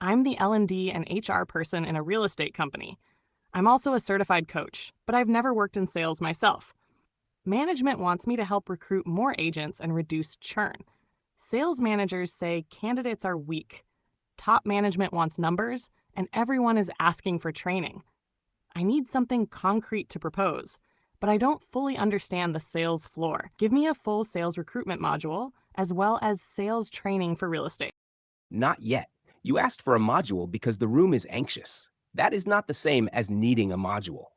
I'm the L&D and HR person in a real estate company. I'm also a certified coach, but I've never worked in sales myself. Management wants me to help recruit more agents and reduce churn. Sales managers say candidates are weak. Top management wants numbers, and everyone is asking for training. I need something concrete to propose, but I don't fully understand the sales floor. Give me a full sales recruitment module, as well as sales training for real estate. Not yet. You asked for a module because the room is anxious. That is not the same as needing a module.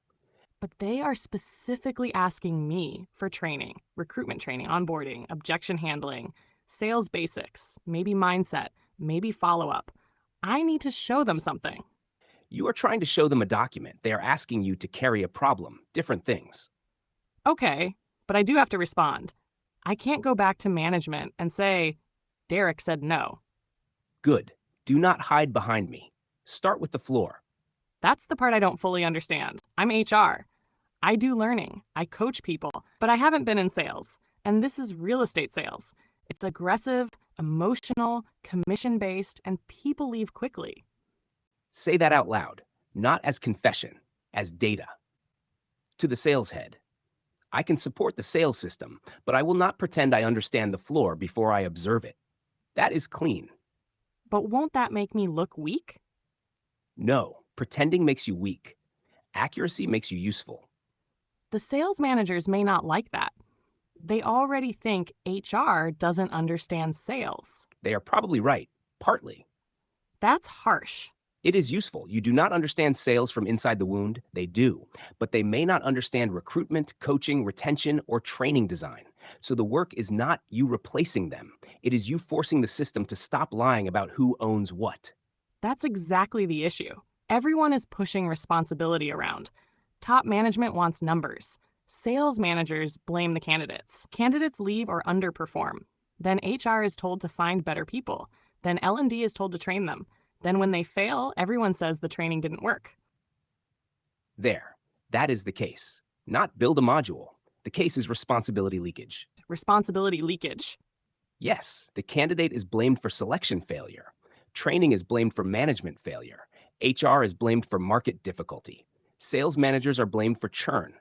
But they are specifically asking me for training, recruitment training, onboarding, objection handling, sales basics, maybe mindset, maybe follow-up. I need to show them something. You are trying to show them a document. They are asking you to carry a problem, different things. Okay, but I do have to respond. I can't go back to management and say, Derek said no. Good. Do not hide behind me. Start with the floor. That's the part I don't fully understand. I'm HR. I do learning. I coach people, but I haven't been in sales. And this is real estate sales. It's aggressive, emotional, commission-based, and people leave quickly. Say that out loud, not as confession, as data. To the sales head. I can support the sales system, but I will not pretend I understand the floor before I observe it. That is clean. But won't that make me look weak? No, pretending makes you weak. Accuracy makes you useful. The sales managers may not like that. They already think HR doesn't understand sales. They are probably right, partly. That's harsh. It is useful. You do not understand sales from inside the wound. They do, but they may not understand recruitment, coaching, retention, or training design. So the work is not you replacing them. It is you forcing the system to stop lying about who owns what. That's exactly the issue. Everyone is pushing responsibility around. Top management wants numbers. Sales managers blame the candidates. Candidates leave or underperform. Then HR is told to find better people. Then L&D is told to train them. Then when they fail, everyone says the training didn't work. There. That is the case. Not build a module. The case is responsibility leakage. Responsibility leakage. Yes, the candidate is blamed for selection failure. Training is blamed for management failure. HR is blamed for market difficulty. Sales managers are blamed for churn.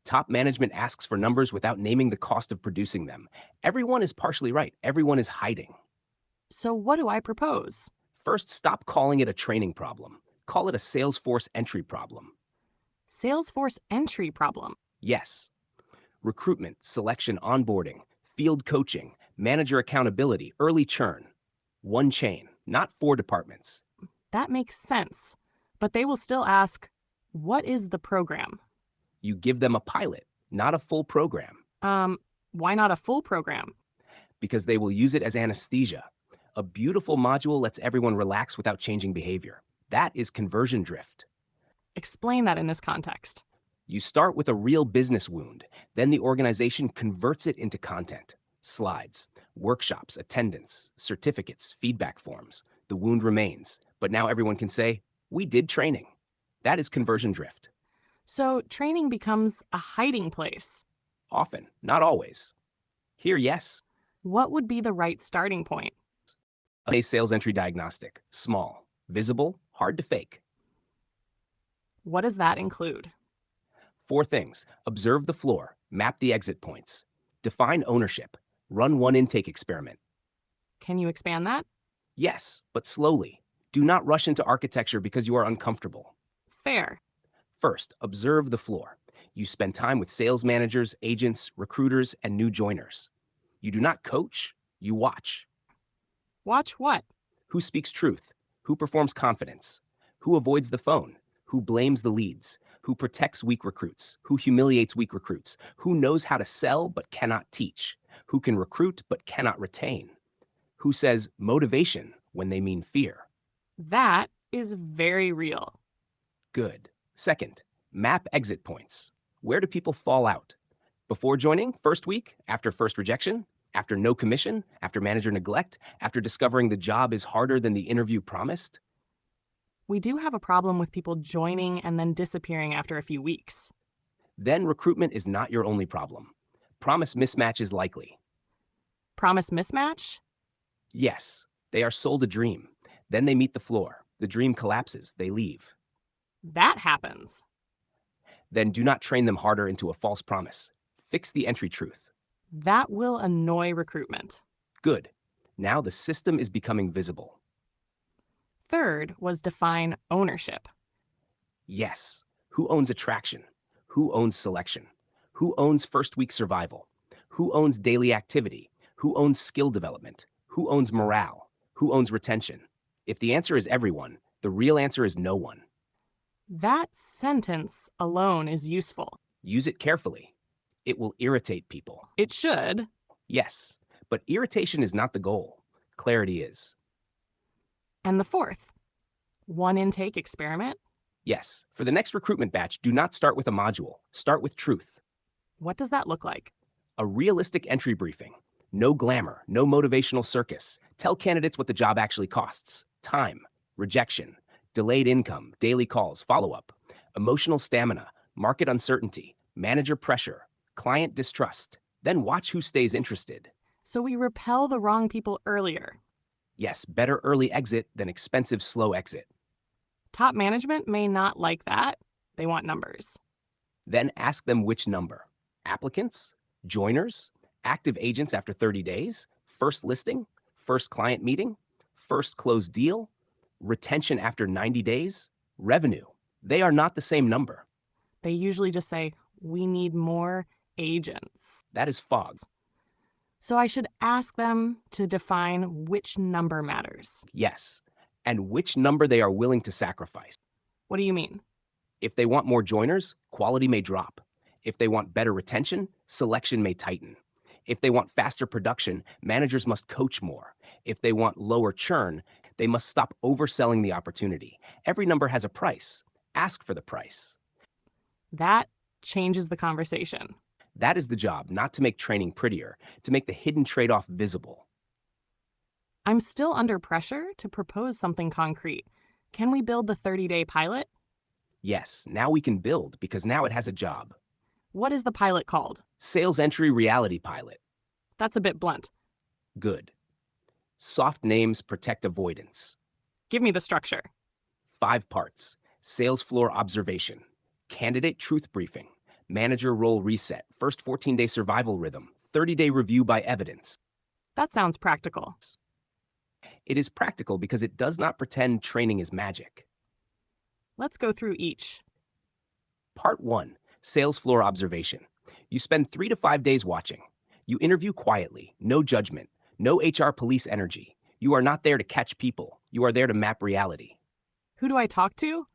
Top management asks for numbers without naming the cost of producing them. Everyone is partially right. Everyone is hiding. So what do I propose? First, stop calling it a training problem. Call it a Salesforce entry problem. Salesforce entry problem. Yes. Recruitment, selection, onboarding, field coaching, manager accountability, early churn. One chain, not 4 departments. That makes sense. But they will still ask, what is the program? You give them a pilot, not a full program. Why not a full program? Because they will use it as anesthesia. A beautiful module lets everyone relax without changing behavior. That is conversion drift. Explain that in this context. You start with a real business wound, then the organization converts it into content. Slides, workshops, attendance, certificates, feedback forms. The wound remains, but now everyone can say, we did training. That is conversion drift. So training becomes a hiding place. Often, not always. Here, yes. What would be the right starting point? A sales entry diagnostic. Small, visible, hard to fake. What does that include? 4 things. Observe the floor. Map the exit points. Define ownership. Run one intake experiment. Can you expand that? Yes, but slowly. Do not rush into architecture because you are uncomfortable. Fair. First, observe the floor. You spend time with sales managers, agents, recruiters, and new joiners. You do not coach, you watch. Watch what? Who speaks truth? Who performs confidence? Who avoids the phone? Who blames the leads? Who protects weak recruits? Who humiliates weak recruits? Who knows how to sell but cannot teach? Who can recruit but cannot retain? Who says motivation when they mean fear? That is very real. Good. Second, map exit points. Where do people fall out? Before joining, first week, after first rejection, after no commission, after manager neglect, after discovering the job is harder than the interview promised? We do have a problem with people joining and then disappearing after a few weeks. Then recruitment is not your only problem. Promise mismatch is likely. Promise mismatch? Yes, they are sold a dream. Then they meet the floor. The dream collapses, they leave. That happens. Then do not train them harder into a false promise. Fix the entry truth. That will annoy recruitment. Good. Now the system is becoming visible. Third was define ownership. Yes. Who owns attraction? Who owns selection? Who owns first week survival? Who owns daily activity? Who owns skill development? Who owns morale? Who owns retention? If the answer is everyone, the real answer is no one. That sentence alone is useful. Use it carefully. It will irritate people. It should. Yes, but irritation is not the goal. Clarity is. And the fourth, one intake experiment. Yes, for the next recruitment batch, do not start with a module. Start with truth. What does that look like? A realistic entry briefing. No glamour, no motivational circus. Tell candidates what the job actually costs. Time, rejection, delayed income, daily calls, follow-up, emotional stamina, market uncertainty, manager pressure, client distrust. Then watch who stays interested. So we repel the wrong people earlier. Yes, better early exit than expensive slow exit. Top management may not like that. They want numbers. Then ask them which number. Applicants? Joiners? Active agents after 30 days? First listing? First client meeting? First closed deal? Retention after 90 days? Revenue? They are not the same number. They usually just say, we need more agents. That is fog. So I should ask them to define which number matters. Yes, and which number they are willing to sacrifice. What do you mean? If they want more joiners, quality may drop. If they want better retention, selection may tighten. If they want faster production, managers must coach more. If they want lower churn, they must stop overselling the opportunity. Every number has a price. Ask for the price. That changes the conversation. That is the job, not to make training prettier, to make the hidden trade-off visible. I'm still under pressure to propose something concrete. Can we build the 30-day pilot? Yes, now we can build because now it has a job. What is the pilot called? Sales entry reality pilot. That's a bit blunt. Good. Soft names protect avoidance. Give me the structure. 5 parts. Sales floor observation. Candidate truth briefing. Manager role reset. First 14-day survival rhythm. 30-day review by evidence. That sounds practical. It is practical because it does not pretend training is magic. Let's go through each. Part 1. Sales floor observation. You spend 3 to 5 days watching. You interview quietly, no judgment, no HR police energy. You are not there to catch people. You are there to map reality. Who do I talk to?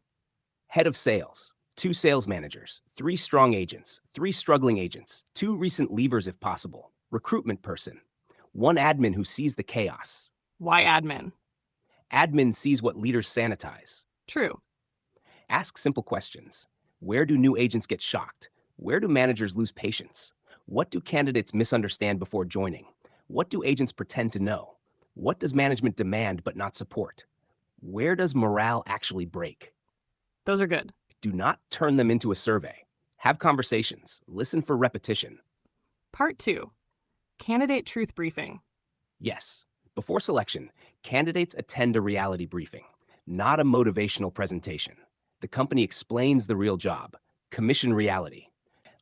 Head of sales, 2 sales managers, 3 strong agents, 3 struggling agents, 2 recent leavers if possible, recruitment person, 1 admin who sees the chaos. Why admin? Admin sees what leaders sanitize. True. Ask simple questions. Where do new agents get shocked? Where do managers lose patience? What do candidates misunderstand before joining? What do agents pretend to know? What does management demand but not support? Where does morale actually break? Those are good. Do not turn them into a survey. Have conversations. Listen for repetition. Part 2. Candidate truth briefing. Yes, before selection, candidates attend a reality briefing, not a motivational presentation. The company explains the real job, commission reality,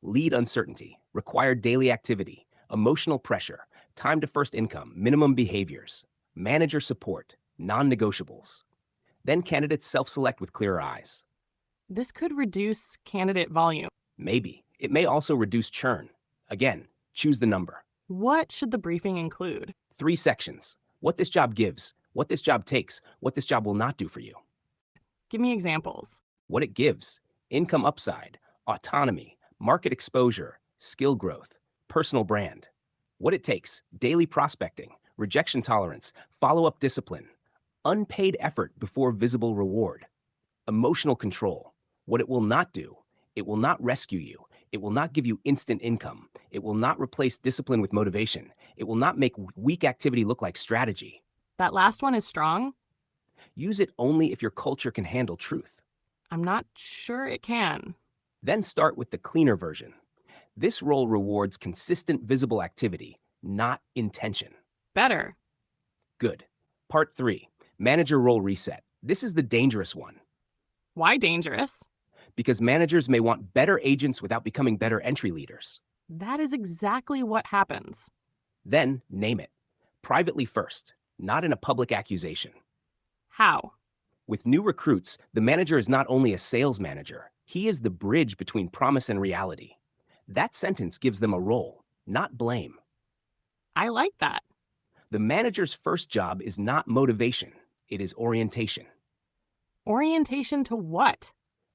lead uncertainty, required daily activity, emotional pressure, time to first income, minimum behaviors, manager support, non-negotiables. Then candidates self-select with clearer eyes. This could reduce candidate volume. Maybe. It may also reduce churn. Again, choose the number. What should the briefing include? 3 sections. What this job gives, what this job takes, what this job will not do for you. Give me examples. What it gives, income upside, autonomy, market exposure, skill growth, personal brand. What it takes, daily prospecting, rejection tolerance, follow-up discipline, unpaid effort before visible reward, emotional control. What it will not do, it will not rescue you. It will not give you instant income. It will not replace discipline with motivation. It will not make weak activity look like strategy. That last one is strong. Use it only if your culture can handle truth. I'm not sure it can. Then start with the cleaner version. This role rewards consistent visible activity, not intention. Better. Good. Part 3. Manager role reset. This is the dangerous one Why dangerous? because managers may want better agents without becoming better entry leaders. That is exactly what happens. Then name it. Privately first, not in a public accusation. How? With new recruits, the manager is not only a sales manager, he is the bridge between promise and reality. That sentence gives them a role, not blame. I like that. The manager's first job is not motivation, it is orientation. Orientation to what?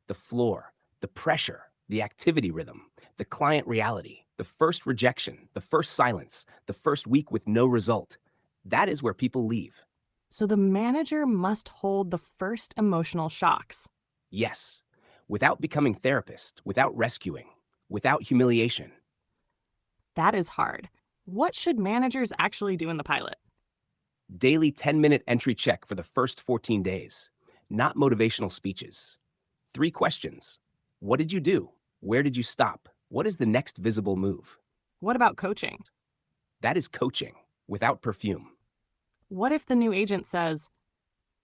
The floor, the pressure, the activity rhythm, the client reality, the first rejection, the first silence, the first week with no result. That is where people leave. So the manager must hold the first emotional shocks. Yes, without becoming therapist, without rescuing, without humiliation. That is hard. What should managers actually do in the pilot? Daily 10-minute entry check for the first 14 days, not motivational speeches. 3 questions. What did you do? Where did you stop? What is the next visible move? What about coaching? That is coaching, without perfume. What if the new agent says,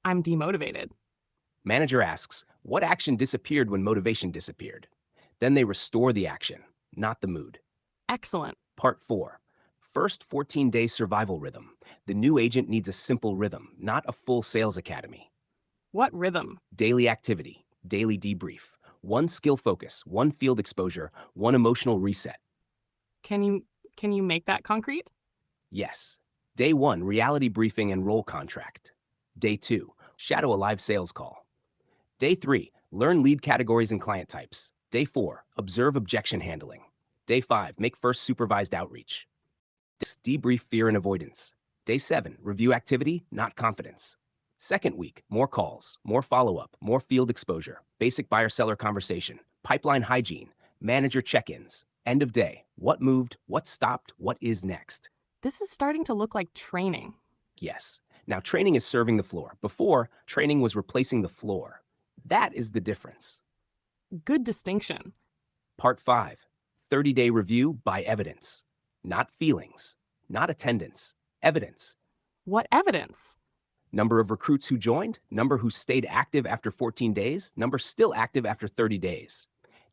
I'm demotivated? Manager asks, what action disappeared when motivation disappeared? Then they restore the action, not the mood. Excellent. Part 4. First 14-day survival rhythm. The new agent needs a simple rhythm, not a full sales academy. What rhythm? Daily activity, daily debrief, 1 skill focus, 1 field exposure, 1 emotional reset. Can you make that concrete? Yes. Day 1, reality briefing and role contract. Day 2, shadow a live sales call. Day 3, learn lead categories and client types. Day 4, observe objection handling. Day 5, make first supervised outreach. Debrief fear and avoidance. Day 7, review activity, not confidence. Second week, more calls, more follow-up, more field exposure, basic buyer-seller conversation, pipeline hygiene, manager check-ins. End of day, what moved, what stopped, what is next? This is starting to look like training. Yes. Now training is serving the floor. Before, training was replacing the floor. That is the difference. Good distinction. Part 5, 30-day review by evidence. Not feelings, not attendance, evidence. What evidence? Number of recruits who joined, number who stayed active after 14 days, number still active after 30 days.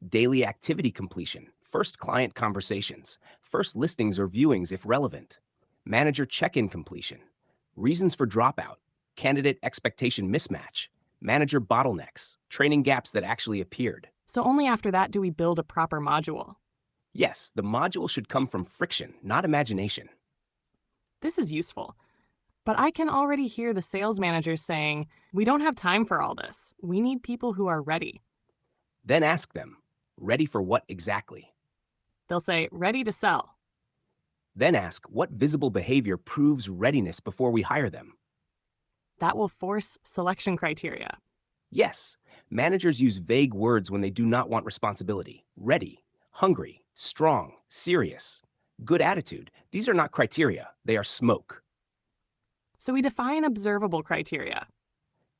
Daily activity completion, first client conversations, first listings or viewings if relevant. Manager check-in completion, reasons for dropout, candidate expectation mismatch, manager bottlenecks, training gaps that actually appeared. So only after that do we build a proper module. Yes, the module should come from friction, not imagination. This is useful. But I can already hear the sales managers saying, we don't have time for all this. We need people who are ready. Then ask them, ready for what exactly? They'll say, ready to sell. Then ask what visible behavior proves readiness before we hire them. That will force selection criteria. Yes, managers use vague words when they do not want responsibility. Ready, hungry, strong, serious, good attitude. These are not criteria, they are smoke. So we define observable criteria.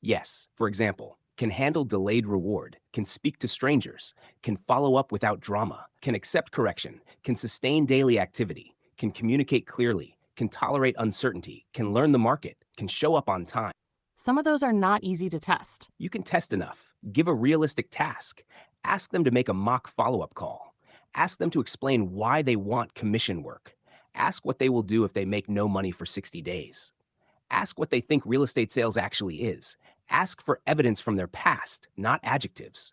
Yes, for example, can handle delayed reward, can speak to strangers, can follow up without drama, can accept correction, can sustain daily activity, can communicate clearly, can tolerate uncertainty, can learn the market, can show up on time. Some of those are not easy to test. You can test enough. Give a realistic task. Ask them to make a mock follow-up call. Ask them to explain why they want commission work. Ask what they will do if they make no money for 60 days. Ask what they think real estate sales actually is. Ask for evidence from their past, not adjectives.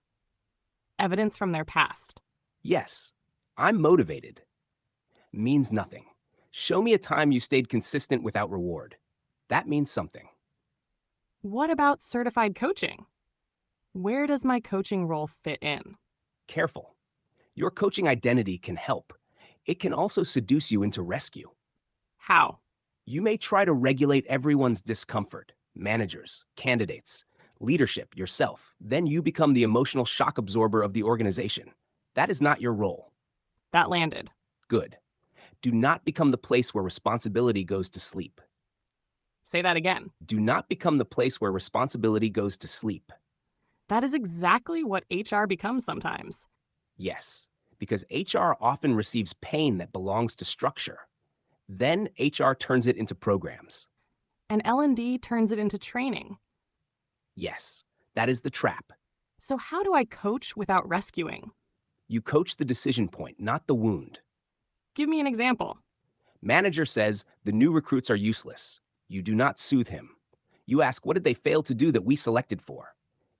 Evidence from their past. Yes, I'm motivated. Means nothing. Show me a time you stayed consistent without reward. That means something. What about certified coaching? Where does my coaching role fit in? Careful. Your coaching identity can help. It can also seduce you into rescue. How? You may try to regulate everyone's discomfort, managers, candidates, leadership, yourself. Then you become the emotional shock absorber of the organization. That is not your role. That landed. Good. Do not become the place where responsibility goes to sleep. Say that again. Do not become the place where responsibility goes to sleep. That is exactly what HR becomes sometimes. Yes, because HR often receives pain that belongs to structure. Then HR turns it into programs. And L&D turns it into training. Yes, that is the trap. So, how do I coach without rescuing? You coach the decision point, not the wound. Give me an example. Manager says the new recruits are useless. You do not soothe him. You ask, what did they fail to do that we selected for?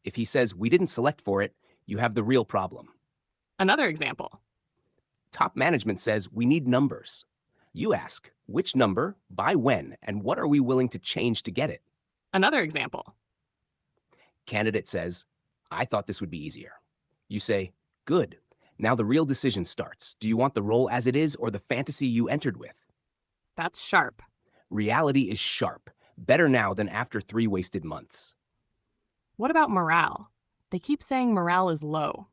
If he says, we didn't select for it, you have the real problem. Another example. Top management says, we need numbers. You ask, which number, by when, and what are we willing to change to get it? Another example. Candidate says, I thought this would be easier. You say, good. Now the real decision starts. Do you want the role as it is or the fantasy you entered with? That's sharp. Reality is sharp. Better now than after 3 wasted months. What about morale? They keep saying morale is low.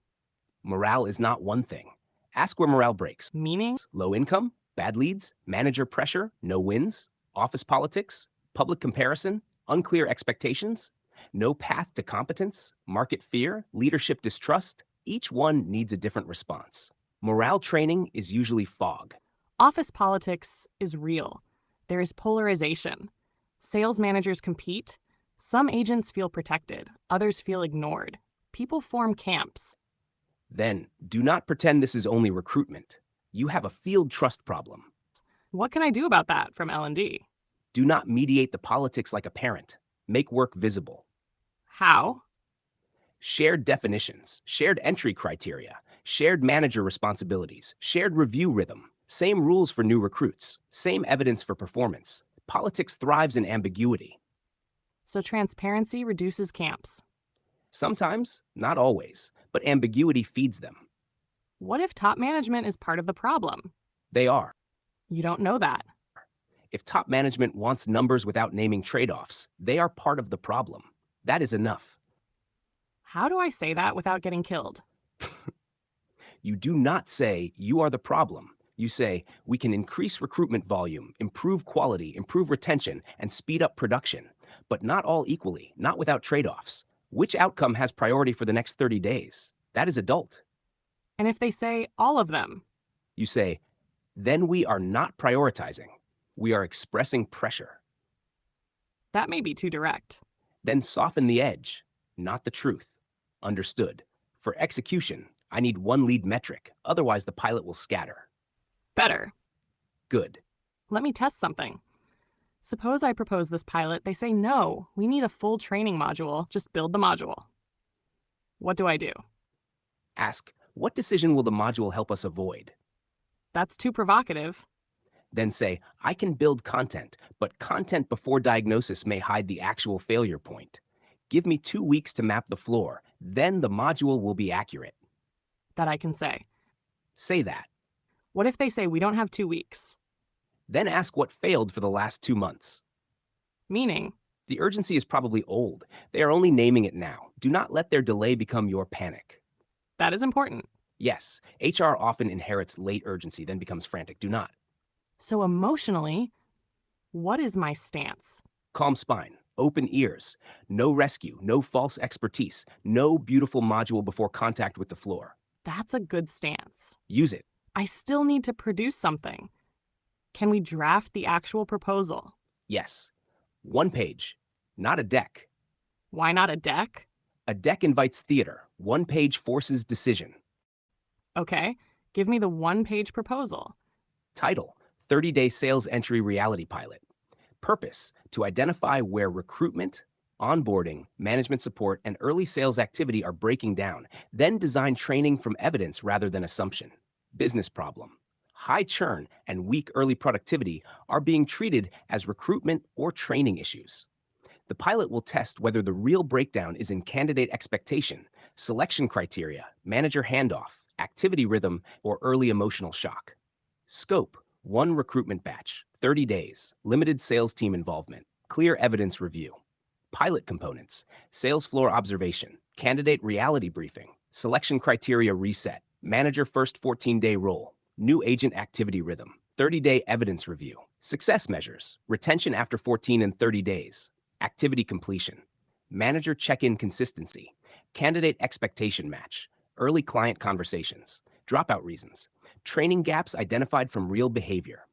Morale is not one thing. Ask where morale breaks. Meaning? Low income, bad leads, manager pressure, no wins, office politics, public comparison, unclear expectations, no path to competence, market fear, leadership distrust. Each one needs a different response. Morale training is usually fog. Office politics is real. There is polarization. Sales managers compete. Some agents feel protected, others feel ignored. People form camps. Then, do not pretend this is only recruitment. You have a field trust problem. What can I do about that from L&D? Do not mediate the politics like a parent. Make work visible. How? Shared definitions, shared entry criteria, shared manager responsibilities, shared review rhythm, same rules for new recruits, same evidence for performance. Politics thrives in ambiguity. So transparency reduces camps. Sometimes, not always, but ambiguity feeds them. What if top management is part of the problem? They are. You don't know that. If top management wants numbers without naming trade-offs, they are part of the problem. That is enough. How do I say that without getting killed? You do not say, you are the problem. You say, we can increase recruitment volume, improve quality, improve retention, and speed up production, but not all equally, not without trade-offs. Which outcome has priority for the next 30 days? That is adult. And if they say all of them? You say, then we are not prioritizing. We are expressing pressure. That may be too direct. Then soften the edge, not the truth. Understood. For execution, I need one lead metric, otherwise the pilot will scatter. Better. Good. Let me test something. Suppose I propose this pilot, they say no, we need a full training module, just build the module. What do I do? Ask, what decision will the module help us avoid? That's too provocative. Then say, I can build content, but content before diagnosis may hide the actual failure point. Give me 2 weeks to map the floor, then the module will be accurate. That I can say. Say that. What if they say we don't have 2 weeks? Then ask what failed for the last 2 months. Meaning? The urgency is probably old. They are only naming it now. Do not let their delay become your panic. That is important. Yes, HR often inherits late urgency, then becomes frantic. Do not. So emotionally, what is my stance? Calm spine, open ears, no rescue, no false expertise, no beautiful module before contact with the floor. That's a good stance. Use it. I still need to produce something. Can we draft the actual proposal? Yes. 1 page, not a deck. Why not a deck? A deck invites theater. 1 page forces decision. Okay, give me the 1-page proposal. Title, 30-day sales entry reality pilot. Purpose, to identify where recruitment, onboarding, management support, and early sales activity are breaking down, then design training from evidence rather than assumption. Business problem. High churn and weak early productivity are being treated as recruitment or training issues. The pilot will test whether the real breakdown is in candidate expectation, selection criteria, manager handoff, activity rhythm, or early emotional shock. Scope, 1 recruitment batch, 30 days, limited sales team involvement, clear evidence review. Pilot components, sales floor observation, candidate reality briefing, selection criteria reset, manager first 14-day role, new agent activity rhythm, 30-day evidence review, success measures, retention after 14 and 30 days, activity completion, manager check-in consistency, candidate expectation match, early client conversations, dropout reasons, training gaps identified from real behavior,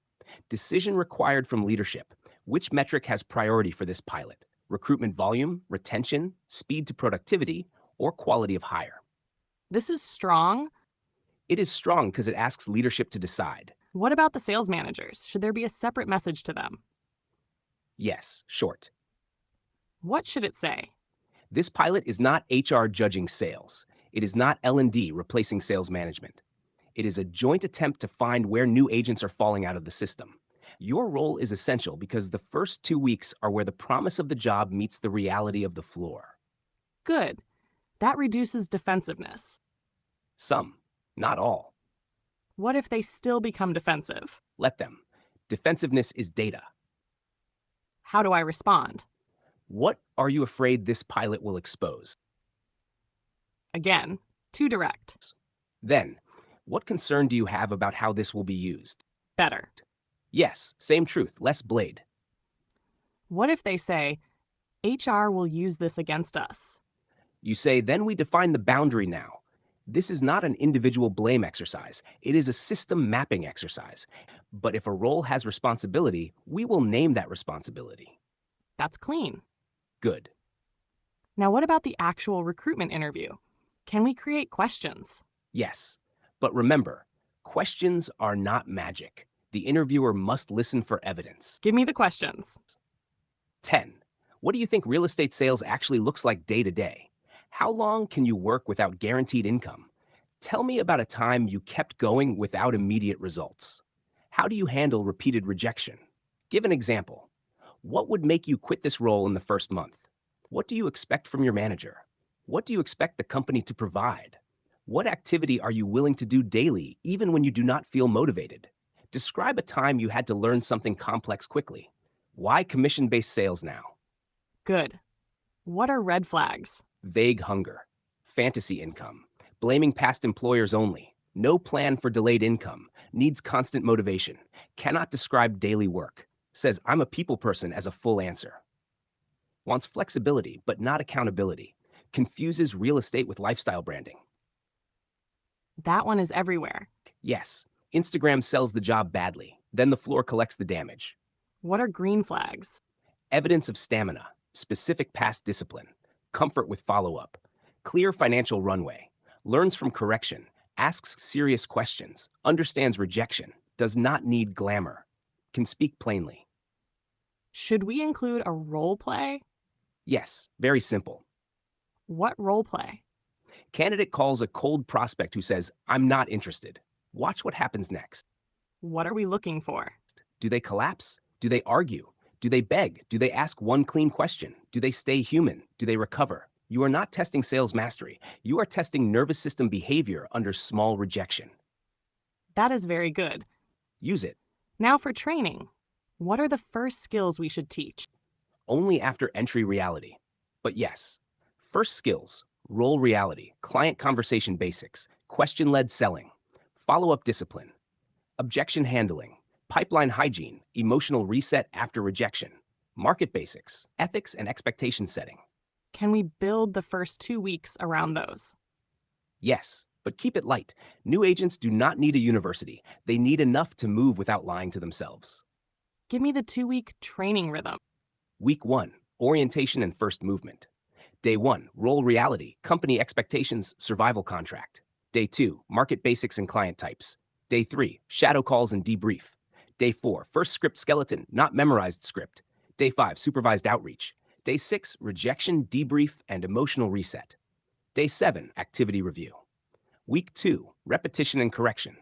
decision required from leadership, which metric has priority for this pilot, recruitment volume, retention, speed to productivity, or quality of hire. This is strong. It is strong because it asks leadership to decide. What about the sales managers? Should there be a separate message to them? Yes, short. What should it say? This pilot is not HR judging sales. It is not L&D replacing sales management. It is a joint attempt to find where new agents are falling out of the system. Your role is essential because the first 2 weeks are where the promise of the job meets the reality of the floor. Good. That reduces defensiveness. Some, not all. What if they still become defensive? Let them. Defensiveness is data. How do I respond? What are you afraid this pilot will expose? Again, too direct. Then, what concern do you have about how this will be used? Better. Yes, same truth, less blade. What if they say, HR will use this against us? You say, then we define the boundary now. This is not an individual blame exercise. It is a system mapping exercise. But if a role has responsibility, we will name that responsibility. That's clean. Good. Now, what about the actual recruitment interview? Can we create questions? Yes. But remember, questions are not magic. The interviewer must listen for evidence. Give me the questions. 10. What do you think real estate sales actually looks like day to day? How long can you work without guaranteed income? Tell me about a time you kept going without immediate results. How do you handle repeated rejection? Give an example. What would make you quit this role in the first month? What do you expect from your manager? What do you expect the company to provide? What activity are you willing to do daily, even when you do not feel motivated? Describe a time you had to learn something complex quickly. Why commission-based sales now? Good. What are red flags? Vague hunger, fantasy income, blaming past employers only, no plan for delayed income, needs constant motivation, cannot describe daily work, says I'm a people person as a full answer. Wants flexibility but not accountability, confuses real estate with lifestyle branding. That one is everywhere. Yes, Instagram sells the job badly, then the floor collects the damage. What are green flags? Evidence of stamina, specific past discipline, comfort with follow-up, clear financial runway, learns from correction, asks serious questions, understands rejection, does not need glamour, can speak plainly. Should we include a role play? Yes, very simple. What role play? Candidate calls a cold prospect who says, I'm not interested. Watch what happens next. What are we looking for? Do they collapse? Do they argue? Do they beg? Do they ask one clean question? Do they stay human? Do they recover? You are not testing sales mastery. You are testing nervous system behavior under small rejection. That is very good. Use it. Now for training. What are the first skills we should teach? Only after entry reality. But yes, first skills, role reality, client conversation basics, question-led selling, follow-up discipline, objection handling, pipeline hygiene, emotional reset after rejection, market basics, ethics and expectation setting. Can we build the first 2 weeks around those? Yes, but keep it light. New agents do not need a university. They need enough to move without lying to themselves. Give me the 2-week training rhythm. Week 1, orientation and first movement. Day 1, role reality, company expectations, survival contract. Day 2, market basics and client types. Day 3, shadow calls and debrief. Day 4, first script skeleton, not memorized script. Day 5, supervised outreach. Day 6, rejection, debrief, and emotional reset. Day 7, activity review. Week 2, repetition and correction.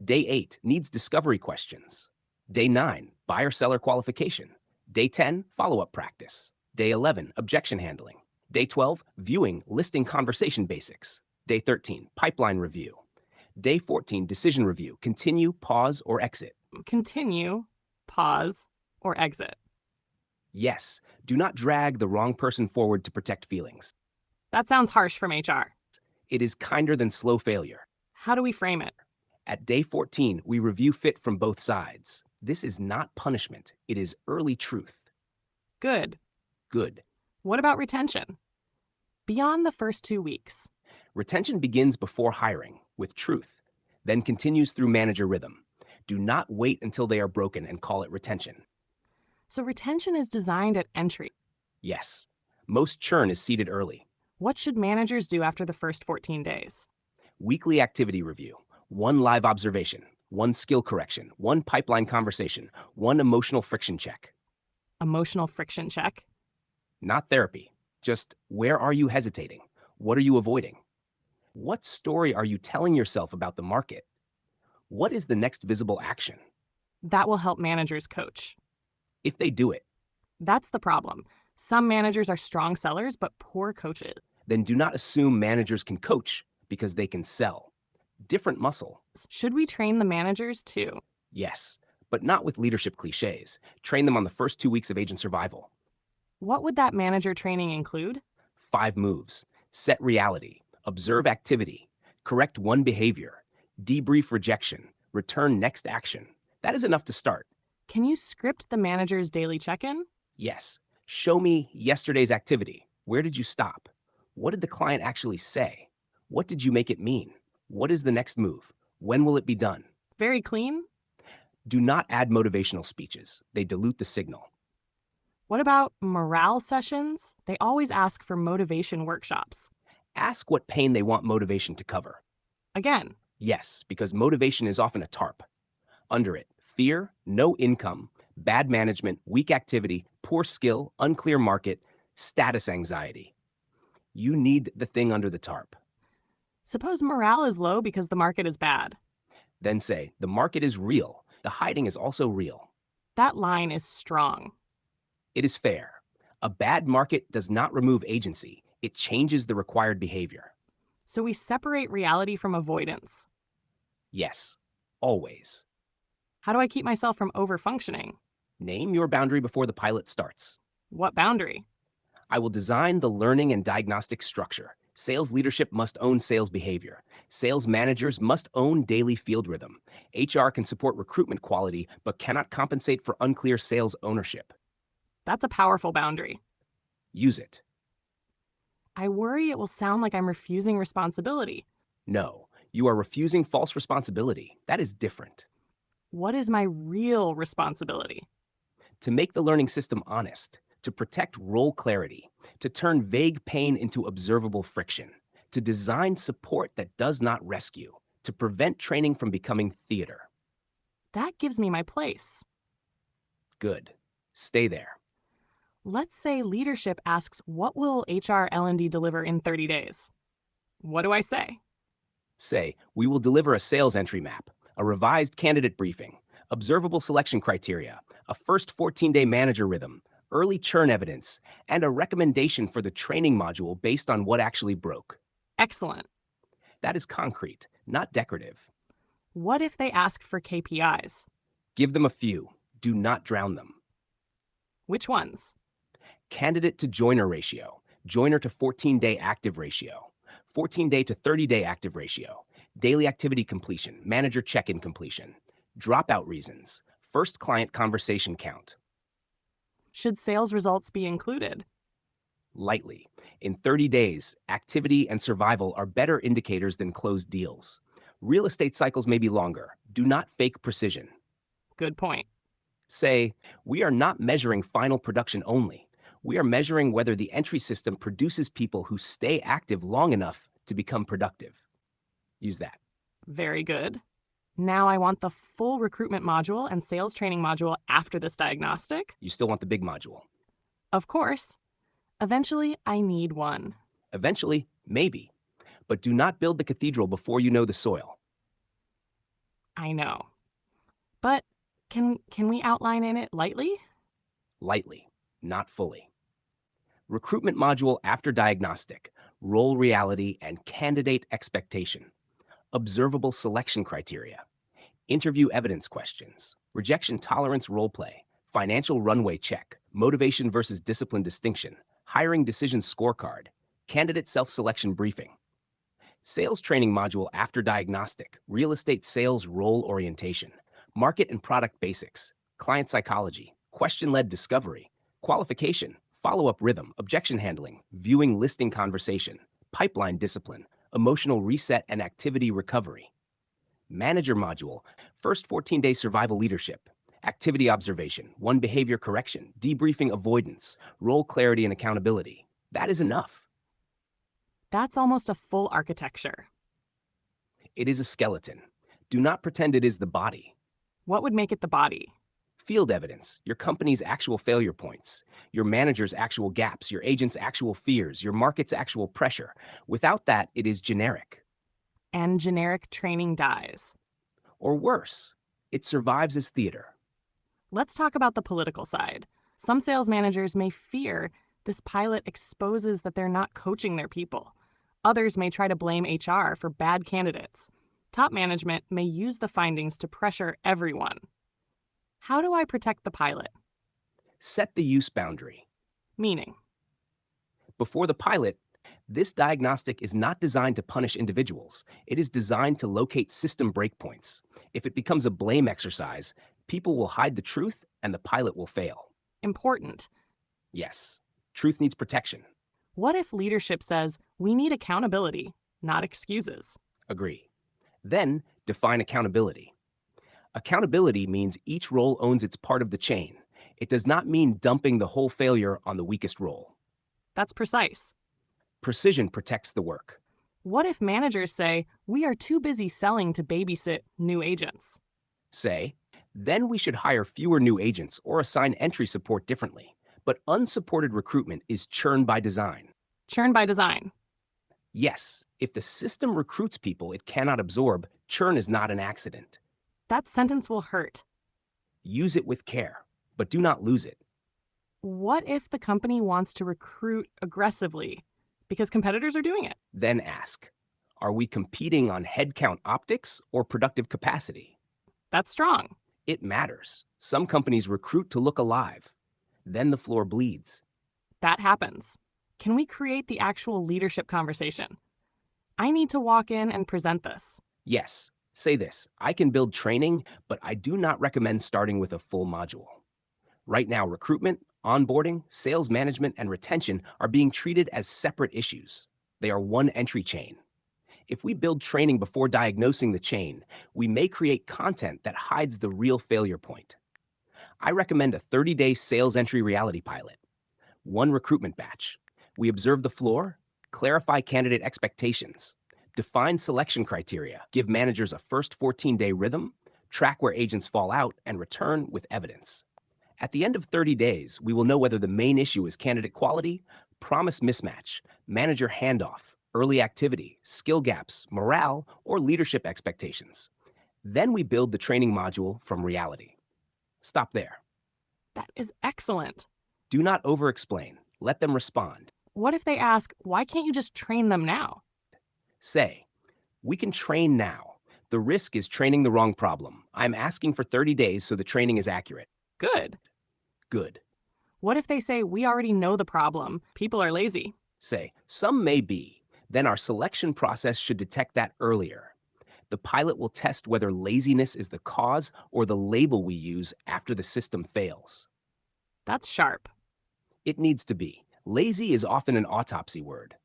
Day 8, needs discovery questions. Day 9, buyer-seller qualification. Day 10, follow-up practice. Day 11, objection handling. Day 12, viewing, listing conversation basics. Day 13, pipeline review. Day 14, decision review, continue, pause, or exit. Continue, pause, or exit. Yes, do not drag the wrong person forward to protect feelings. That sounds harsh from HR. It is kinder than slow failure. How do we frame it? At day 14, we review fit from both sides. This is not punishment. It is early truth. Good. Good. What about retention? Beyond the first 2 weeks. Retention begins before hiring, with truth, then continues through manager rhythm. Do not wait until they are broken and call it retention. So retention is designed at entry. Yes. Most churn is seeded early. What should managers do after the first 14 days? Weekly activity review, one live observation, one skill correction, one pipeline conversation, one emotional friction check. Emotional friction check. Not therapy. Just where are you hesitating? What are you avoiding? What story are you telling yourself about the market? What is the next visible action? That will help managers coach. If they do it, That's the problem. Some managers are strong sellers, but poor coaches. then do not assume managers can coach because they can sell. Different muscle. Should we train the managers too? Yes, but not with leadership cliches. Train them on the first 2 weeks of agent survival. What would that manager training include? 5 moves. Set reality. Observe activity. Correct one behavior. Debrief rejection. Return next action. That is enough to start. Can you script the manager's daily check-in? Yes. Show me yesterday's activity. Where did you stop? What did the client actually say? What did you make it mean? What is the next move? When will it be done? Very clean? Do not add motivational speeches. They dilute the signal. What about morale sessions? They always ask for motivation workshops. Ask what pain they want motivation to cover. Again, Yes, because motivation is often a tarp. Under it, fear, no income, bad management, weak activity, poor skill, unclear market, status anxiety. You need the thing under the tarp. suppose morale is low because the market is bad. Then say, the market is real. The hiding is also real. That line is strong. It is fair. A bad market does not remove agency. It changes the required behavior. So we separate reality from avoidance. Yes, always. How do I keep myself from overfunctioning? Name your boundary before the pilot starts. What boundary? I will design the learning and diagnostic structure. Sales leadership must own sales behavior. Sales managers must own daily field rhythm. HR can support recruitment quality, but cannot compensate for unclear sales ownership. That's a powerful boundary. Use it. I worry it will sound like I'm refusing responsibility. No, you are refusing false responsibility. That is different. What is my real responsibility? To make the learning system honest, to protect role clarity, to turn vague pain into observable friction, to design support that does not rescue, to prevent training from becoming theater. That gives me my place. Good. Stay there. Let's say leadership asks, what will HR L&D deliver in 30 days? What do I say? Say, we will deliver a sales entry map, a revised candidate briefing, observable selection criteria, a first 14-day manager rhythm, early churn evidence, and a recommendation for the training module based on what actually broke. Excellent. That is concrete, not decorative. What if they ask for KPIs? Give them a few. Do not drown them. Which ones? Candidate to joiner ratio, joiner to 14-day active ratio, 14-day to 30-day active ratio, daily activity completion, manager check-in completion, dropout reasons, first client conversation count. Should sales results be included? Lightly. In 30 days, activity and survival are better indicators than closed deals. Real estate cycles may be longer. Do not fake precision. Good point. Say, we are not measuring final production only. We are measuring whether the entry system produces people who stay active long enough to become productive. Use that. Very good. Now I want the full recruitment module and sales training module after this diagnostic. You still want the big module. Of course. Eventually, I need one. Eventually, maybe. But do not build the cathedral before you know the soil. I know. But can we outline in it lightly? Lightly, not fully. Recruitment module after diagnostic, role reality and candidate expectation, observable selection criteria, interview evidence questions, rejection tolerance role play, financial runway check, motivation versus discipline distinction, hiring decision scorecard, candidate self-selection briefing, sales training module after diagnostic, real estate sales role orientation, market and product basics, client psychology, question-led discovery, qualification, follow-up rhythm, objection handling, viewing listing conversation, pipeline discipline, emotional reset and activity recovery. Manager module, first 14-day survival leadership, Activity observation, one behavior correction, debriefing avoidance, role clarity and accountability. That is enough. That's almost a full architecture. It is a skeleton. Do not pretend it is the body. What would make it the body? Field evidence, your company's actual failure points, your manager's actual gaps, your agent's actual fears, your market's actual pressure. Without that, it is generic. And generic training dies. Or worse, it survives as theater. Let's talk about the political side. Some sales managers may fear this pilot exposes that they're not coaching their people. Others may try to blame HR for bad candidates. Top management may use the findings to pressure everyone. How do I protect the pilot? Set the use boundary. Meaning, Before the pilot, this diagnostic is not designed to punish individuals. It is designed to locate system breakpoints. If it becomes a blame exercise, people will hide the truth and the pilot will fail. important. Yes, truth needs protection. What if leadership says we need accountability, not excuses? Agree. Then define accountability. Accountability means each role owns its part of the chain. It does not mean dumping the whole failure on the weakest role. That's precise. Precision protects the work. What if managers say we are too busy selling to babysit new agents? Say, then we should hire fewer new agents or assign entry support differently. But unsupported recruitment is churn by design. Churn by design. Yes, if the system recruits people it cannot absorb, churn is not an accident. That sentence will hurt. Use it with care, but do not lose it. What if the company wants to recruit aggressively because competitors are doing it? Then ask, are we competing on headcount optics or productive capacity? That's strong. It matters. Some companies recruit to look alive. Then the floor bleeds. That happens. Can we create the actual leadership conversation? I need to walk in and present this. Yes, say this, I can build training, but I do not recommend starting with a full module. Right now, recruitment, onboarding, sales management, and retention are being treated as separate issues. They are one entry chain. If we build training before diagnosing the chain, we may create content that hides the real failure point. I recommend a 30-day sales entry reality pilot. One recruitment batch. We observe the floor, clarify candidate expectations, define selection criteria, give managers a first 14-day rhythm, track where agents fall out, and return with evidence. At the end of 30 days, we will know whether the main issue is candidate quality, promise mismatch, manager handoff, early activity, skill gaps, morale, or leadership expectations. Then we build the training module from reality. Stop there. That is excellent. Do not over-explain. Let them respond. What if they ask, why can't you just train them now? Say, we can train now. The risk is training the wrong problem. I'm asking for 30 days so the training is accurate. Good. Good. What if they say, we already know the problem, people are lazy? Say, some may be. Then our selection process should detect that earlier. The pilot will test whether laziness is the cause or the label we use after the system fails. That's sharp. It needs to be. Lazy is often an autopsy word.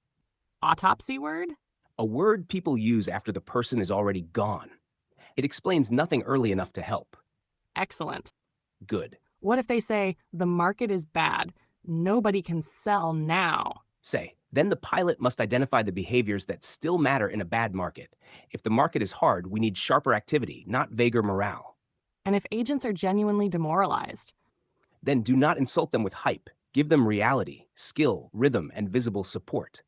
Autopsy word? A word people use after the person is already gone. It explains nothing early enough to help. Excellent. Good. What if they say, the market is bad, nobody can sell now? Say, then the pilot must identify the behaviors that still matter in a bad market. If the market is hard, we need sharper activity, not vaguer morale. And if agents are genuinely demoralized? Then do not insult them with hype. Give them reality, skill, rhythm, and visible support.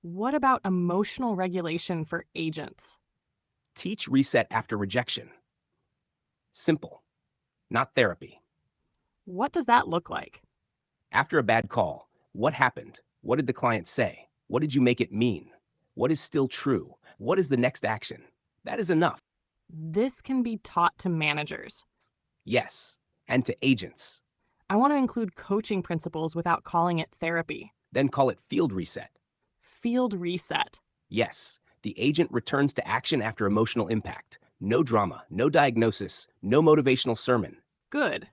What about emotional regulation for agents? Teach reset after rejection. Simple, not therapy. What does that look like? After a bad call, what happened? What did the client say? What did you make it mean? What is still true? What is the next action? That is enough. This can be taught to managers. Yes, and to agents. I want to include coaching principles without calling it therapy. Then call it field reset. Field reset. Yes, the agent returns to action after emotional impact. No drama, no diagnosis, no motivational sermon. Good.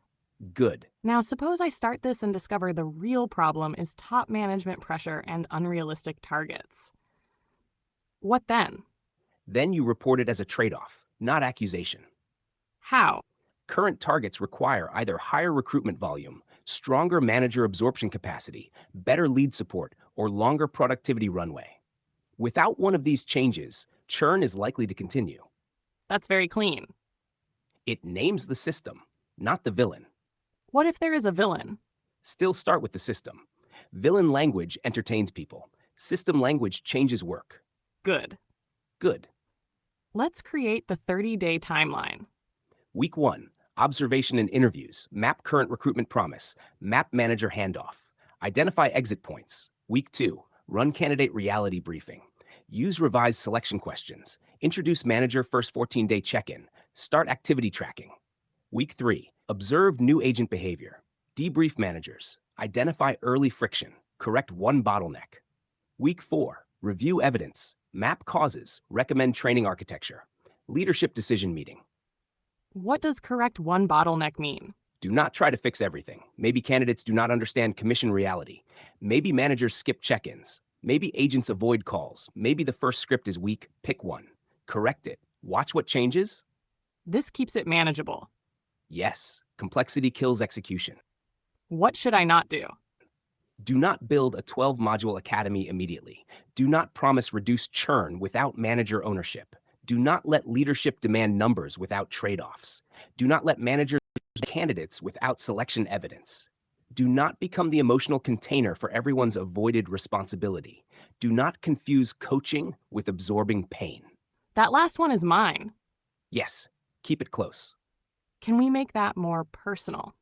Good. Now, suppose I start this and discover the real problem is top management pressure and unrealistic targets. What then? Then you report it as a trade-off, not accusation. How? Current targets require either higher recruitment volume, stronger manager absorption capacity, better lead support, or longer productivity runway. Without one of these changes, churn is likely to continue. That's very clean. It names the system, not the villain. What if there is a villain? Still start with the system. Villain language entertains people. System language changes work. Good. Good. Let's create the 30-day timeline. Week 1, observation and interviews. Map current recruitment promise. Map manager handoff. Identify exit points. Week 2, run candidate reality briefing. Use revised selection questions. Introduce manager first 14-day check-in. Start activity tracking. Week 3, observe new agent behavior. Debrief managers. Identify early friction. Correct one bottleneck. Week 4, review evidence. Map causes. Recommend training architecture. Leadership decision meeting. What does correct one bottleneck mean? Do not try to fix everything. Maybe candidates do not understand commission reality. Maybe managers skip check-ins. Maybe agents avoid calls. Maybe the first script is weak. Pick one. Correct it. Watch what changes. This keeps it manageable. Yes, complexity kills execution. What should I not do? Do not build a 12-module academy immediately. Do not promise reduced churn without manager ownership. Do not let leadership demand numbers without trade-offs. Do not let managers candidates without selection evidence. Do not become the emotional container for everyone's avoided responsibility. Do not confuse coaching with absorbing pain. That last one is mine. Yes, keep it close. Can we make that more personal?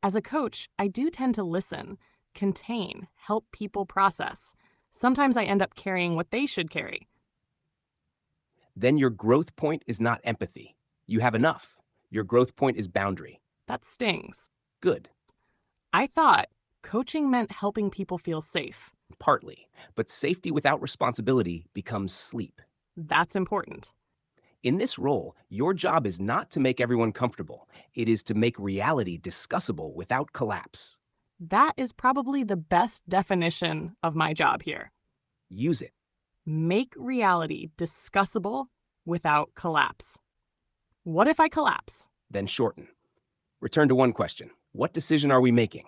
As a coach, I do tend to listen, contain, help people process. Sometimes I end up carrying what they should carry. Then your growth point is not empathy. You have enough. Your growth point is boundary. That stings. Good. I thought coaching meant helping people feel safe. Partly, but safety without responsibility becomes sleep. That's important. In this role, your job is not to make everyone comfortable. It is to make reality discussable without collapse. That is probably the best definition of my job here. Use it. Make reality discussable without collapse. What if I collapse? Then shorten. Return to one question. What decision are we making?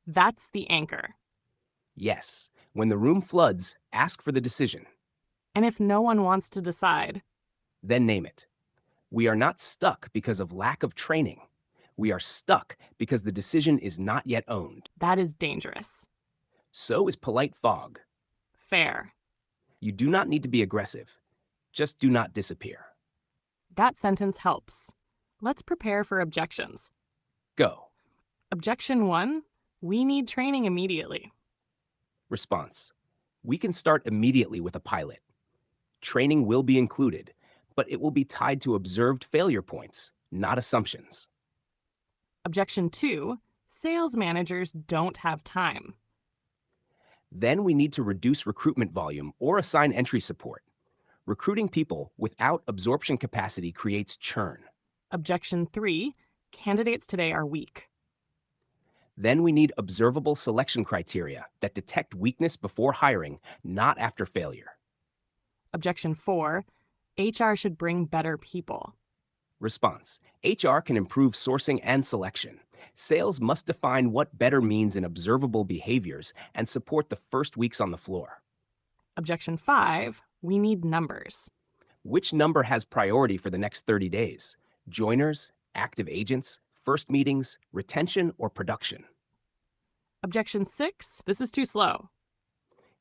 That's the anchor. Yes. When the room floods, ask for the decision. And if no one wants to decide, Then name it. We are not stuck because of lack of training. We are stuck because the decision is not yet owned. that is dangerous. So is polite fog. Fair. You do not need to be aggressive. Just do not disappear. That sentence helps. Let's prepare for objections. Go. Objection 1, we need training immediately. Response. We can start immediately with a pilot. Training will be included, but it will be tied to observed failure points, not assumptions. Objection 2, sales managers don't have time. Then we need to reduce recruitment volume or assign entry support. Recruiting people without absorption capacity creates churn. Objection 3, candidates today are weak. Then we need observable selection criteria that detect weakness before hiring, not after failure. Objection 4, HR should bring better people. Response. HR can improve sourcing and selection. Sales must define what better means in observable behaviors and support the first weeks on the floor. Objection 5, we need numbers. Which number has priority for the next 30 days? Joiners, active agents, first meetings, retention, or production? Objection 6, this is too slow.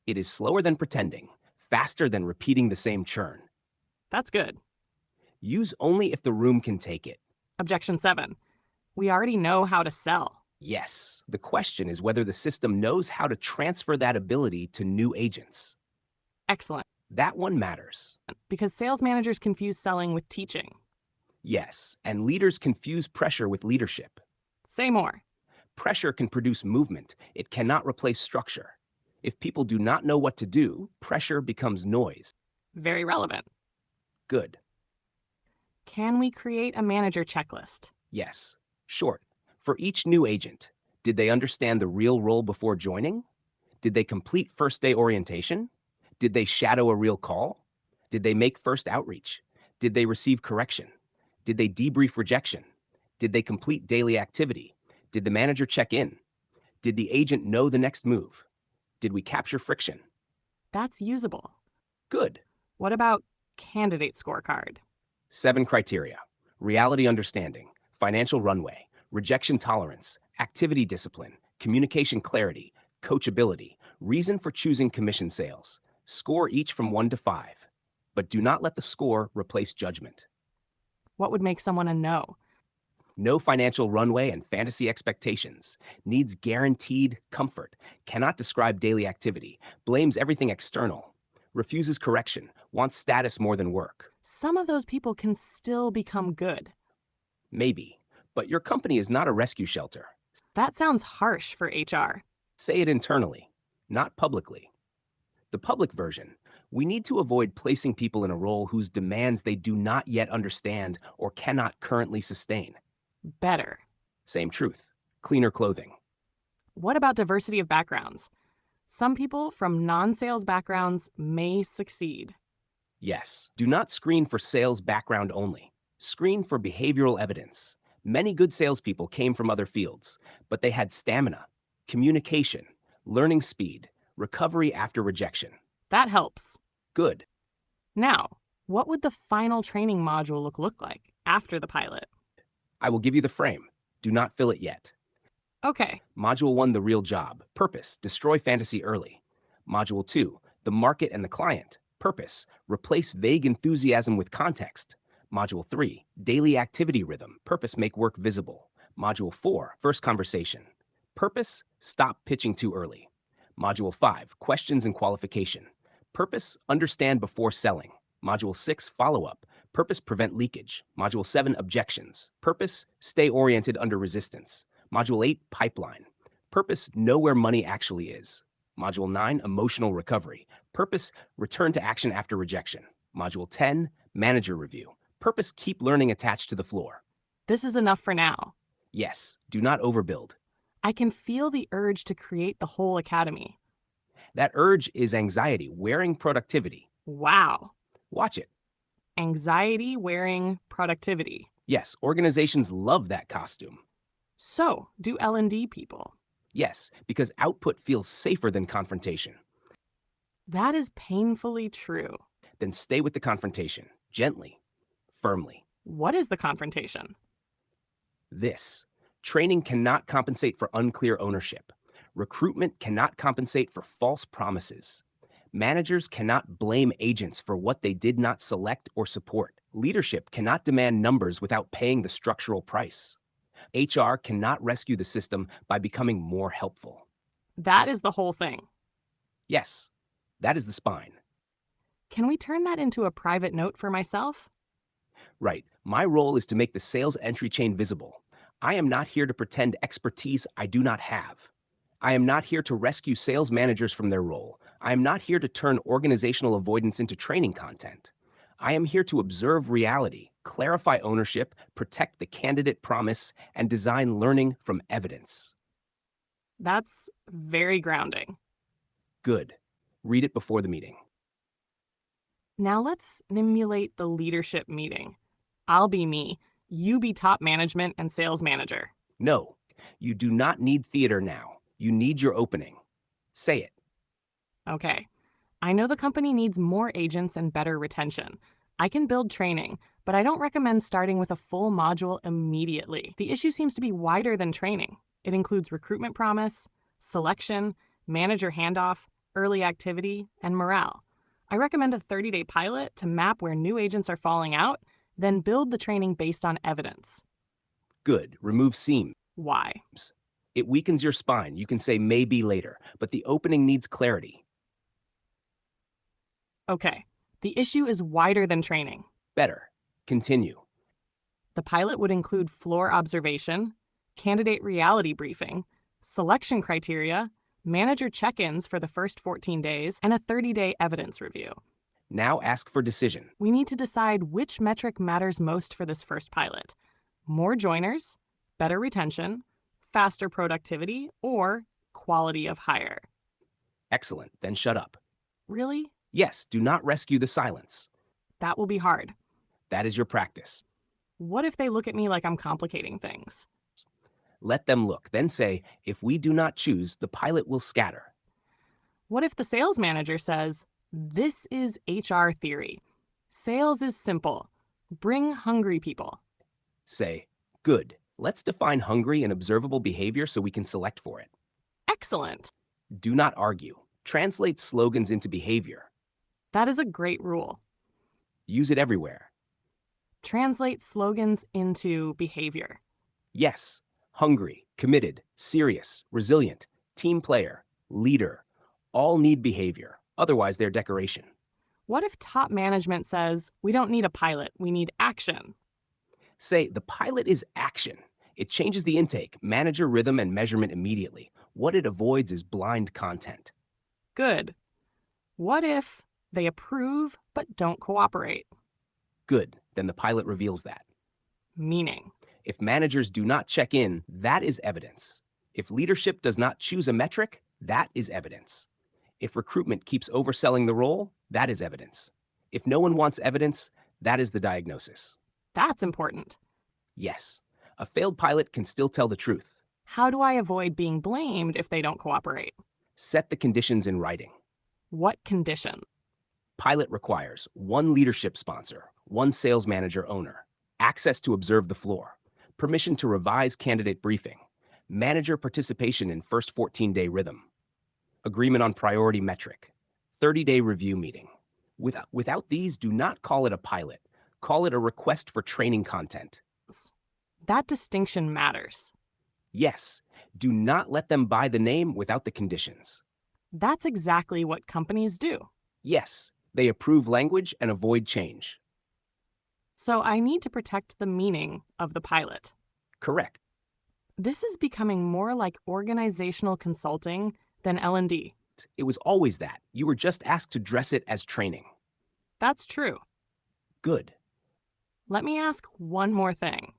It is slower than pretending, faster than repeating the same churn. That's good. Use only if the room can take it. Objection 7, we already know how to sell. Yes, the question is whether the system knows how to transfer that ability to new agents. Excellent, That one matters. because sales managers confuse selling with teaching. Yes, and leaders confuse pressure with leadership. Say more. Pressure can produce movement. It cannot replace structure. If people do not know what to do, pressure becomes noise. Very relevant. Good. Can we create a manager checklist? Yes. Short. For each new agent, did they understand the real role before joining? Did they complete first day orientation? Did they shadow a real call? Did they make first outreach? Did they receive correction? Did they debrief rejection? Did they complete daily activity? Did the manager check in? Did the agent know the next move? Did we capture friction? That's usable. Good. What about candidate scorecard? 7 criteria: reality understanding, financial runway, rejection tolerance, activity discipline, communication clarity, coachability, reason for choosing commission sales. Score each from 1 to 5. But do not let the score replace judgment. What would make someone a no? No financial runway and fantasy expectations. Needs guaranteed comfort. Cannot describe daily activity. Blames everything external. Refuses correction. Wants status more than work. Some of those people can still become good. Maybe. But your company is not a rescue shelter. That sounds harsh for HR. Say it internally, not publicly. The public version: we need to avoid placing people in a role whose demands they do not yet understand or cannot currently sustain. Better. Same truth. Cleaner clothing. What about diversity of backgrounds? Some people from non-sales backgrounds may succeed. Yes. Do not screen for sales background only. Screen for behavioral evidence. Many good salespeople came from other fields, but they had stamina, communication, learning speed, recovery after rejection. That helps. Good. Now, what would the final training module look like after the pilot? I will give you the frame. Do not fill it yet. Okay, Module 1, the real job. Purpose: destroy fantasy early. Module 2, the market and the client. Purpose: replace vague enthusiasm with context. Module 3, daily activity rhythm. Purpose: make work visible. Module 4, first conversation. Purpose: stop pitching too early. Module 5, questions and qualification. Purpose: understand before selling. Module 6, follow-up. Purpose: prevent leakage. Module 7, objections. Purpose: stay oriented under resistance. Module 8, pipeline. Purpose: know where money actually is. Module 9, emotional recovery. Purpose: return to action after rejection. Module 10, manager review. Purpose: keep learning attached to the floor. this is enough for now. Yes, do not overbuild. I can feel the urge to create the whole academy. That urge is anxiety wearing productivity. Wow. Watch it. Anxiety wearing productivity. Yes, organizations love that costume. So, do L&D people. Yes, because output feels safer than confrontation. That is painfully true. Then stay with the confrontation, gently, firmly. What is the confrontation? This: training cannot compensate for unclear ownership. Recruitment cannot compensate for false promises. Managers cannot blame agents for what they did not select or support. Leadership cannot demand numbers without paying the structural price. HR cannot rescue the system by becoming more helpful. That is the whole thing. Yes, that is the spine. Can we turn that into a private note for myself? Right. My role is to make the sales entry chain visible. I am not here to pretend expertise I do not have. I am not here to rescue sales managers from their role. I am not here to turn organizational avoidance into training content. I am here to observe reality, clarify ownership, protect the candidate promise, and design learning from evidence. That's very grounding. Good. Read it before the meeting. Now let's simulate the leadership meeting. I'll be me. You be top management and sales manager. No, you do not need theater now. You need your opening. Say it. Okay. I know the company needs more agents and better retention. I can build training, but I don't recommend starting with a full module immediately. The issue seems to be wider than training. It includes recruitment promise, selection, manager handoff, early activity, and morale. I recommend a 30-day pilot to map where new agents are falling out, then build the training based on evidence. Good. Remove seams. Why? It weakens your spine. You can say maybe later, but the opening needs clarity. Okay. The issue is wider than training. Better. Continue. The pilot would include floor observation, candidate reality briefing, selection criteria, manager check-ins for the first 14 days, and a 30-day evidence review. Now ask for decision. We need to decide which metric matters most for this first pilot. More joiners, better retention, faster productivity, or quality of hire. Excellent. Then shut up. Really? Yes, do not rescue the silence. That will be hard. That is your practice. What if they look at me like I'm complicating things? Let them look, then say, if we do not choose, the pilot will scatter. What if the sales manager says, "This is HR theory. Sales is simple. Bring hungry people." Say, good, let's define hungry and observable behavior so we can select for it. Excellent. Do not argue. Translate slogans into behavior. That is a great rule. Use it everywhere. Translate slogans into behavior. Yes, hungry, committed, serious, resilient, team player, leader, all need behavior. Otherwise, they're decoration. What if top management says, "We don't need a pilot, we need action"? Say, the pilot is action. It changes the intake, manager rhythm, and measurement immediately. What it avoids is blind content. Good. What if they approve but don't cooperate? Good, then the pilot reveals that. Meaning. If managers do not check in, that is evidence. If leadership does not choose a metric, that is evidence. If recruitment keeps overselling the role, that is evidence. If no one wants evidence, that is the diagnosis. That's important. Yes, a failed pilot can still tell the truth. How do I avoid being blamed if they don't cooperate? Set the conditions in writing. What condition? Pilot requires one leadership sponsor, one sales manager owner, access to observe the floor, permission to revise candidate briefing, manager participation in first 14-day rhythm, agreement on priority metric, 30-day review meeting. Without these, do not call it a pilot. Call it a request for training content. That distinction matters. Yes, do not let them buy the name without the conditions. That's exactly what companies do. Yes, they approve language and avoid change. So I need to protect the meaning of the pilot. Correct. This is becoming more like organizational consulting than L&D. It was always that. You were just asked to dress it as training. That's true. Good. Let me ask one more thing.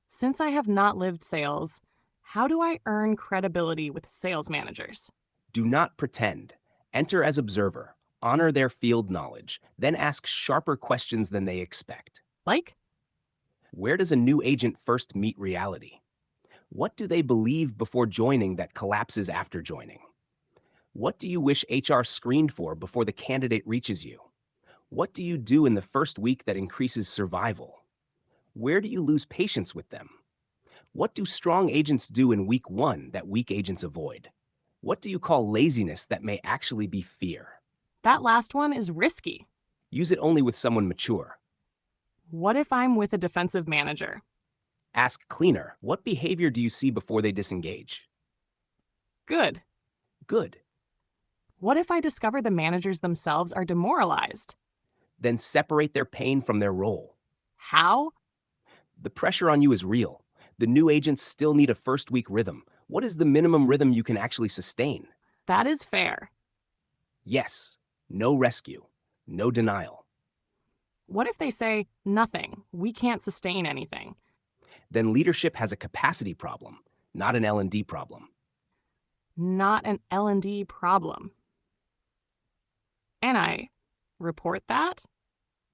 Since I have not lived sales, how do I earn credibility with sales managers? Do not pretend. Enter as observer. Honor their field knowledge. Then ask sharper questions than they expect. Like? Where does a new agent first meet reality? What do they believe before joining that collapses after joining? What do you wish HR screened for before the candidate reaches you? What do you do in the first week that increases survival? Where do you lose patience with them? What do strong agents do in week 1 that weak agents avoid? What do you call laziness that may actually be fear? That last one is risky. Use it only with someone mature. What if I'm with a defensive manager? Ask cleaner, what behavior do you see before they disengage? Good. Good. What if I discover the managers themselves are demoralized? Then separate their pain from their role. How? The pressure on you is real. The new agents still need a first week rhythm. What is the minimum rhythm you can actually sustain? That is fair. Yes. No rescue. No denial. What if they say, "Nothing, we can't sustain anything"? Then leadership has a capacity problem, not an L&D problem. Not an L&D problem. And I report that?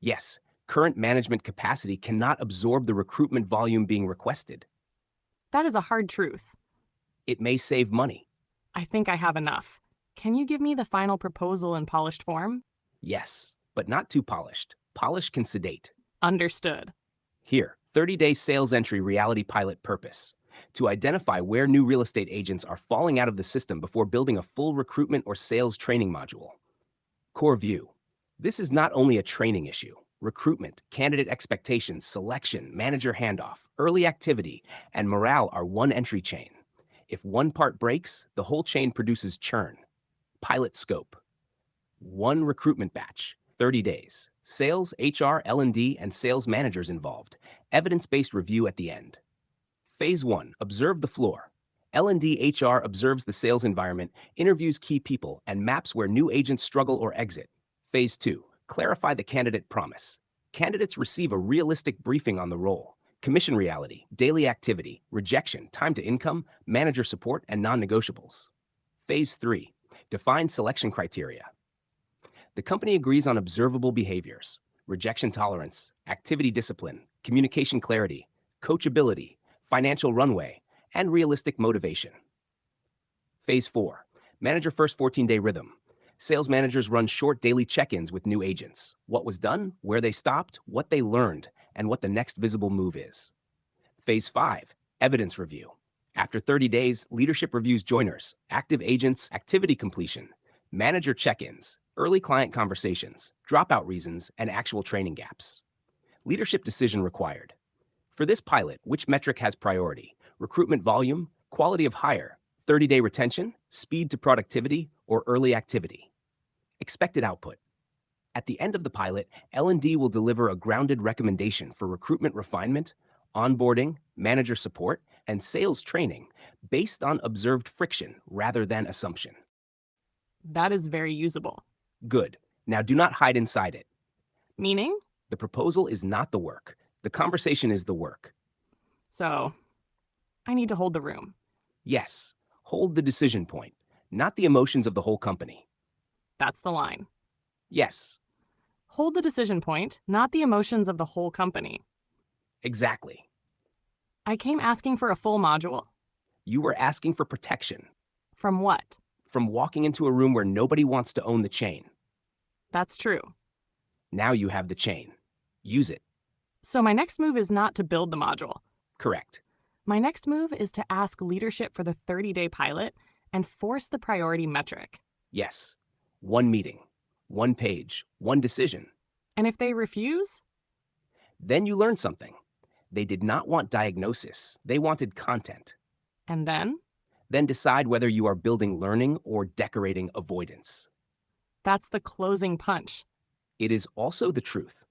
Yes, current management capacity cannot absorb the recruitment volume being requested. That is a hard truth. It may save money. I think I have enough. Can you give me the final proposal in polished form? Yes, but not too polished. Polish can sedate. Understood. Here, 30-day sales entry reality pilot purpose. To identify where new real estate agents are falling out of the system before building a full recruitment or sales training module. Core view. This is not only a training issue. Recruitment, candidate expectations, selection, manager handoff, early activity, and morale are one entry chain. If one part breaks, the whole chain produces churn. Pilot scope. One recruitment batch, 30 days. Sales, HR, L&D, and sales managers involved. Evidence-based review at the end. Phase 1, observe the floor. L&D HR observes the sales environment, interviews key people, and maps where new agents struggle or exit. Phase 2, clarify the candidate promise. Candidates receive a realistic briefing on the role, commission reality, daily activity, rejection, time to income, manager support, and non-negotiables. Phase 3, define selection criteria. The company agrees on observable behaviors, rejection tolerance, activity discipline, communication clarity, coachability, financial runway, and realistic motivation. Phase 4. Manager first 14-day rhythm. Sales managers run short daily check-ins with new agents. What was done, where they stopped, what they learned, and what the next visible move is. Phase 5. Evidence review. After 30 days, leadership reviews joiners, active agents, activity completion, manager check-ins, early client conversations, dropout reasons, and actual training gaps. Leadership decision required. For this pilot, which metric has priority? Recruitment volume, quality of hire, 30-day retention, speed to productivity, or early activity? Expected output. At the end of the pilot, L&D will deliver a grounded recommendation for recruitment refinement, onboarding, manager support, and sales training based on observed friction rather than assumption. That is very usable. Good. Now do not hide inside it. Meaning? The proposal is not the work. The conversation is the work. So, I need to hold the room. Yes, hold the decision point, not the emotions of the whole company. That's the line. Yes, Hold the decision point, not the emotions of the whole company. exactly. I came asking for a full module. You were asking for protection From what? from walking into a room where nobody wants to own the chain. That's true. Now you have the chain. Use it. So my next move is not to build the module. Correct. My next move is to ask leadership for the 30-day pilot and force the priority metric. Yes. One meeting, one page, one decision. And if they refuse? Then you learn something. They did not want diagnosis. They wanted content. And then? Then decide whether you are building learning or decorating avoidance. That's the closing punch. It is also the truth.